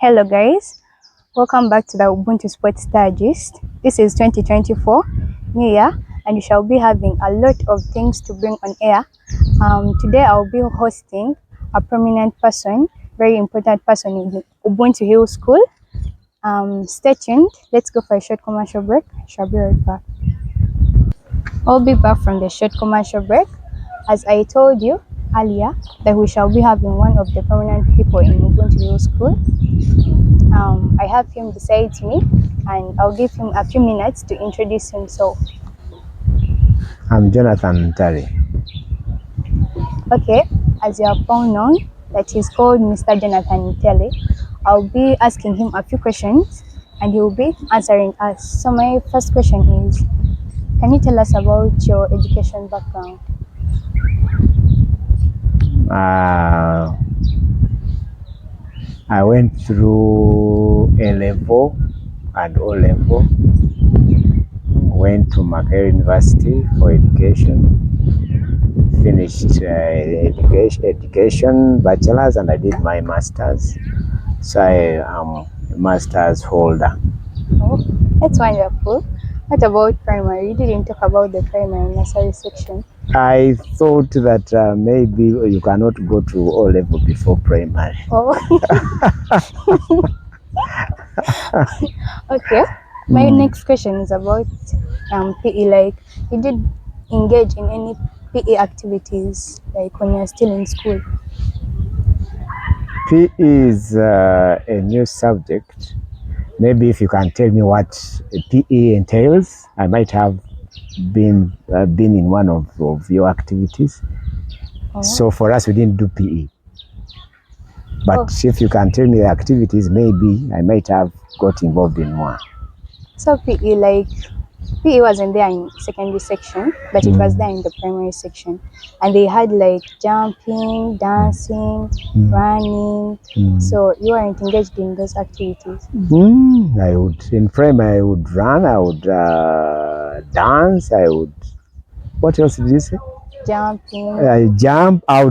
Hello guys, welcome back to the Ubuntu Sports Digest. This is 2024 New Year and we shall be having a lot of things to bring on air. Today I'll be hosting a prominent person, very important person in Ubuntu Hill School. Stay tuned. Let's go for a short commercial break. Shall be right back. I'll be back from the short commercial break. As I told you earlier that we shall be having one of the prominent people in Ubuntu Hill School. I have him beside me and I'll give him a few minutes to introduce himself. I'm Jonathan Ntale. Okay, as you have found known that he's called Mr. Jonathan Ntale, I'll be asking him a few questions and he will be answering us. So my first question is, can you tell us about your education background? I went through A level and O level. Went to Makerere University for education. Finished education bachelor's, and I did my master's. So I am a master's holder. Oh, that's wonderful. What about primary? You didn't talk about the primary nursery section. I thought that maybe you cannot go to O level before primary. Oh. Okay. My next question is about PE. Like, you did engage in any PE activities like when you're still in school? PE is a new subject. Maybe if you can tell me what PE entails, I might have been in one of your activities. Oh. So for us, we didn't do PE. But if you can tell me the activities, maybe I might have got involved in one. So PE wasn't there in secondary section, but it was there in the primary section. And they had like jumping, dancing, running. So you weren't engaged in those activities? I would, in primary, I would run, I would dance, I would, what else did you say? Jumping. I jump, I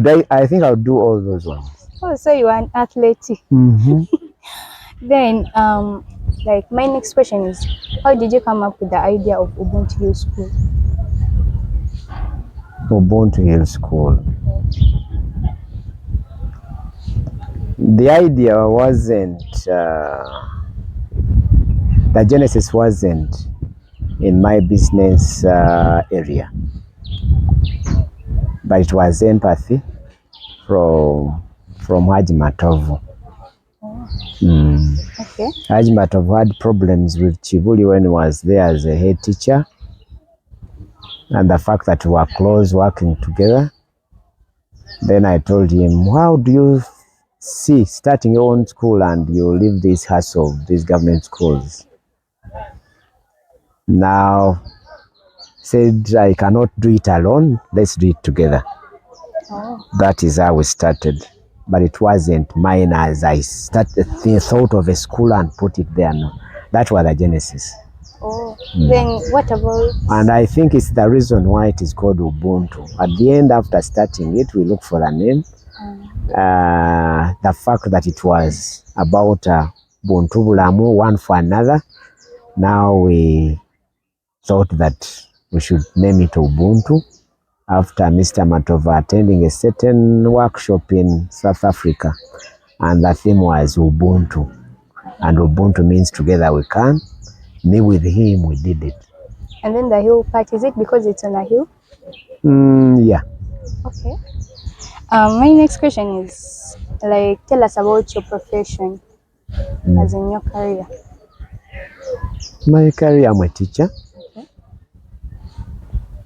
think I would do all those ones. Oh, so you are an athlete. Then, like my next question is, how did you come up with the idea of Ubuntu Hill School? Ubuntu Hill School. The idea wasn't, the genesis wasn't in my business area, but it was empathy from Haji Matovu. Okay. Haji Matovu had problems with Chibuli when he was there as a head teacher, and the fact that we were close working together. Then I told him, how do you see starting your own school and you leave this hassle of these government schools? Now, said I cannot do it alone, let's do it together. Oh. That is how we started. But it wasn't mine as I thought of a school and put it there. No, that was the genesis. Oh, then what about? And I think it's the reason why it is called Ubuntu. At the end, after starting it, we look for a name. The fact that it was about Ubuntu Bulamu, one for another. Now we thought that we should name it Ubuntu after Mr. Matova attending a certain workshop in South Africa, and the theme was Ubuntu, and Ubuntu means together we can. Me with him, we did it. And then the hill part, is it because it's on a hill? Yeah. Okay. My next question is, like, tell us about your profession, as in your career. My career, I'm a teacher. Okay.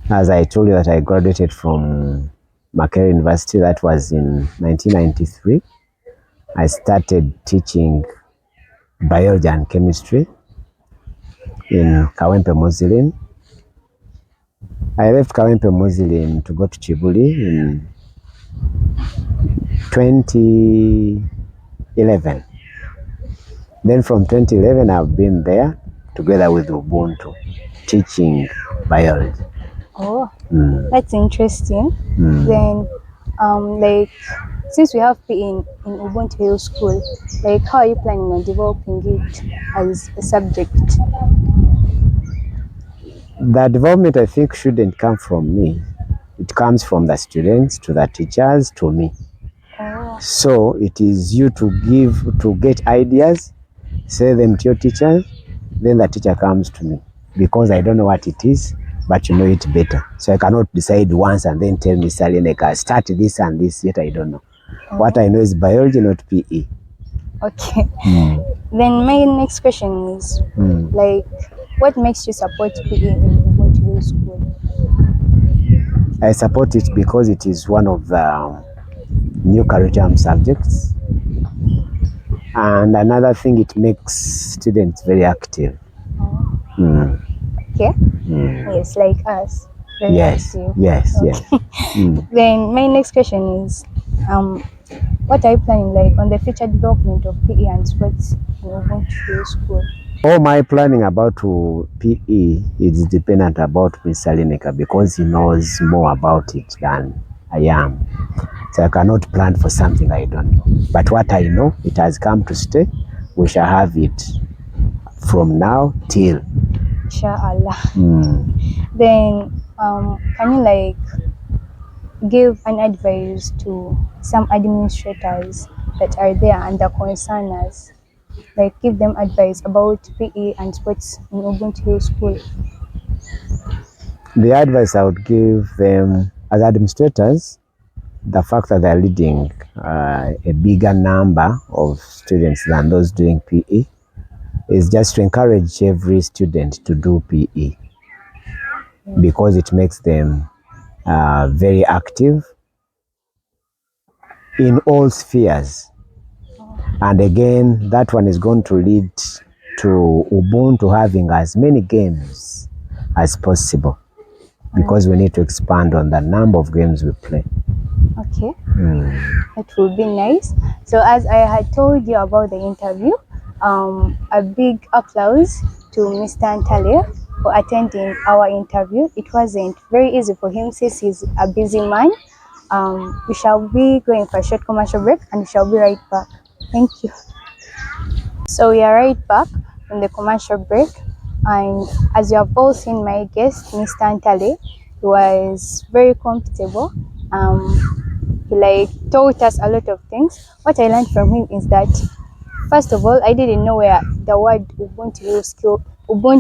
As I told you that I graduated from Makerere University, that was in 1993. I started teaching biology and chemistry in Kawempe Muslim. I left Kawempe Muslim to go to Chibuli in 2011. Then from 2011, I've been there together with Ubuntu, teaching biology. Oh, that's interesting. Then, like, since we have PE in Ubuntu Hill School, like how are you planning on developing it as a subject? The development, I think, shouldn't come from me. It comes from the students to the teachers to me. Oh, So it is you to get ideas, say them to your teachers, then the teacher comes to me because I don't know what it is, but you know it better. So I cannot decide once and then tell Mr. Leneka, start this and this, yet I don't know. What I know is biology, not PE. okay. Then my next question is, like, what makes you support PE in Ubuntu Hill School? I support it because it is one of the new curriculum subjects. And another thing, it makes students very active. Oh, okay. Yes, like us. Very Yes, active. yes, yes. Okay. Then my next question is, what are you planning like on the future development of PE and sports in Ubuntu Hill School? All my planning about PE is dependent about Mr. Leneka because he knows more about it than I am. So I cannot plan for something I don't know. But what I know, it has come to stay. We shall have it from now till. Inshallah. Then can you like give an advice to some administrators that are there and the concerners? Like give them advice about PE and sports in Ubuntu Hill School. The advice I would give them as administrators, the fact that they're leading a bigger number of students than those doing PE, is just to encourage every student to do PE because it makes them very active in all spheres. And again, that one is going to lead to Ubuntu having as many games as possible because we need to expand on the number of games we play. Okay, that would be nice. So as I had told you about the interview, a big applause to Mr. Ntale for attending our interview. It wasn't very easy for him since he's a busy man. We shall be going for a short commercial break and we shall be right back. Thank you. So we are right back from the commercial break, and as you have all seen my guest, Mr. Ntale, he was very comfortable. He like taught us a lot of things. What I learned from him is that first of all, I didn't know where the word Ubuntu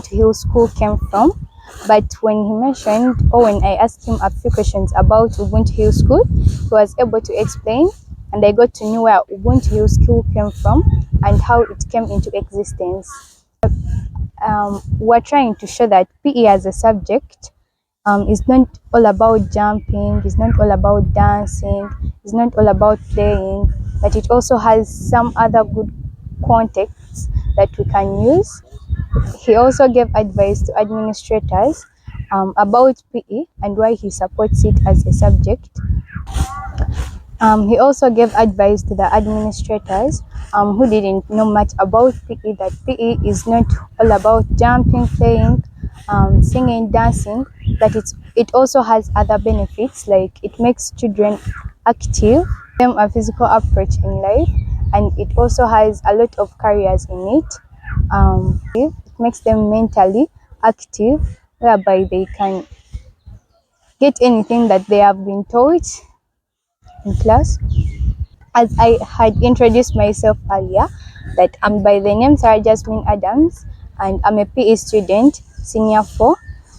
Hill School came from. But when he mentioned, or when I asked him a few questions about Ubuntu Hill School, he was able to explain, and I got to know where Ubuntu Hill School came from and how it came into existence. We're trying to show that PE as a subject is not all about jumping, it's not all about dancing, it's not all about playing, but it also has some other good contexts that we can use. He also gave advice to administrators about PE and why he supports it as a subject. He also gave advice to the administrators who didn't know much about PE, that PE is not all about jumping, playing, singing, dancing, but it also has other benefits, like it makes children active, them a physical approach in life, and it also has a lot of careers in it. It makes them mentally active, whereby they can get anything that they have been taught in class. As I had introduced myself earlier, that I'm by the name Sarah Jassmine Adams, and I'm a PE student, senior 4.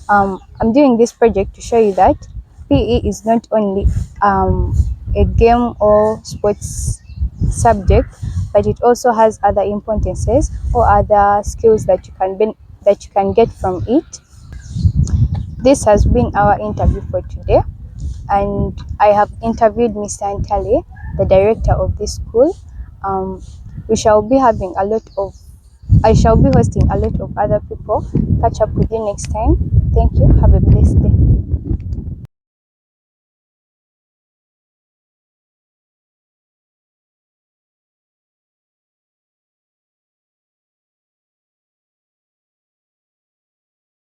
I'm doing this project to show you that PE is not only a game or sports subject, but it also has other importances or other skills that you can get from it. This has been our interview for today, and I have interviewed Mr. Ntale, the director of this school. We shall be having a lot of, I shall be hosting a lot of other people. Catch up with you next time. Thank you. Have a blessed day.